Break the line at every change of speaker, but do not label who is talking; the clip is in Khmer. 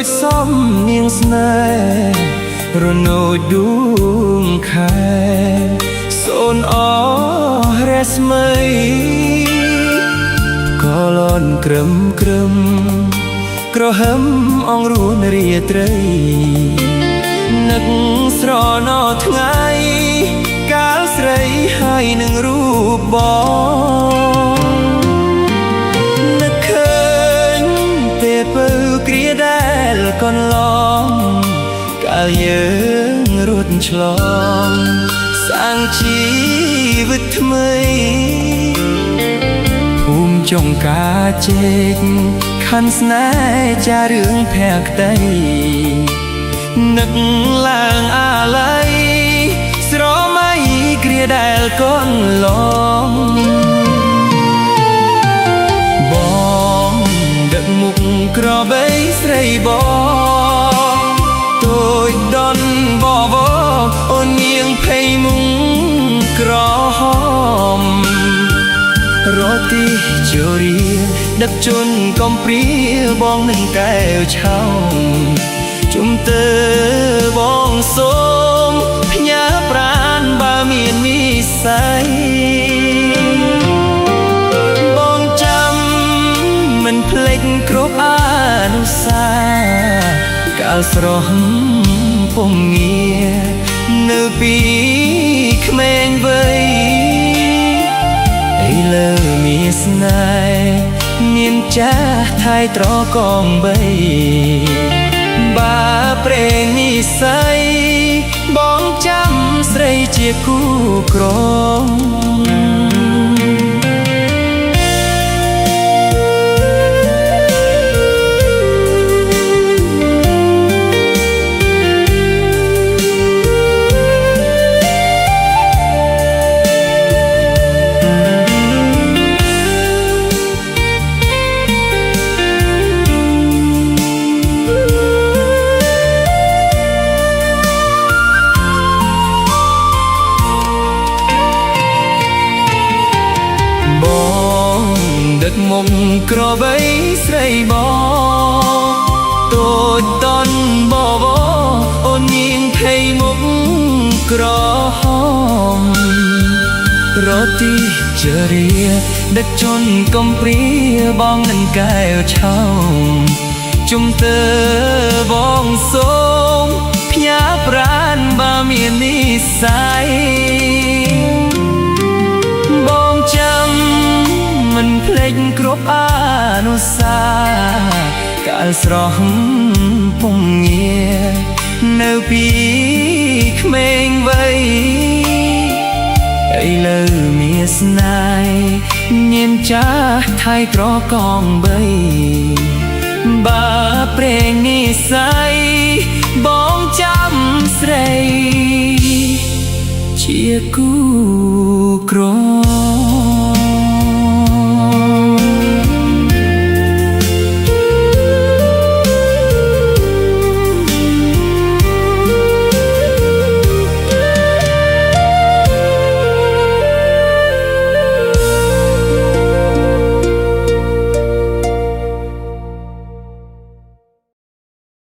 ចសំនៀងស្នេហ៍រនោចដួងខែសូនអរះស្មីក៏លន់ក្រឹមក្រហឹមអងរួនរាត្រីនឹកស្រណោថ្ងៃកាលស្រីហើយនឹងរូបបងនឹកឃើញពេលពៅគ្រាដែលកន្លងកាលយើងរត់ឆ្លងសាងជីវិតថ្មីភូមិចុងកាចេកខាន់ស្នេហ៍ចារឿងភក្តីនឹកឡើងអាល័យស្រមៃគ្រាដែលកន្លងបងដឹកមុខក្របីស្រីបងទូចដន់បវអូននាងភ័យមុងក្រហមរទីជរាដឹកជន់កំព្រាបងនឹងកែវឆោមជុំទើបងសូមផ្ញើប្រាណបើមាននិស្ស័យបងចាំមិនភ្លេចគ្រប់អនុស្សាវរីយ៍កាលស្រស់ពុំងារនៅពីក្មេងវ័យឥឡូវមានស្នេហ៍មានចាស់ថៃត្រកងបីបាព្រេងនិស្ស័យបងចាំស្រីជាគូក្រងដឹកមុខក្របីស្រីបងទូចតន់បវអូននាងភ័យមុខក្រហមរទីជរាដឹកជន់កំព្រាបងនឹងកែវឆោមជុំទើបងសូមផ្ញើប្រាណបើមាននិស្ស័យបងចាំមិនភ្លេចគ្រប់អនុស្សាវរីយ៍កាលស្រស់ពុំងារនៅពីក្មេងវ័យឥឡូវមានស្នេហ៍មានចាស់ថៃត្រកងបីបើព្រេងនិស្ស័យបងចាំស្រីជាគូក្រង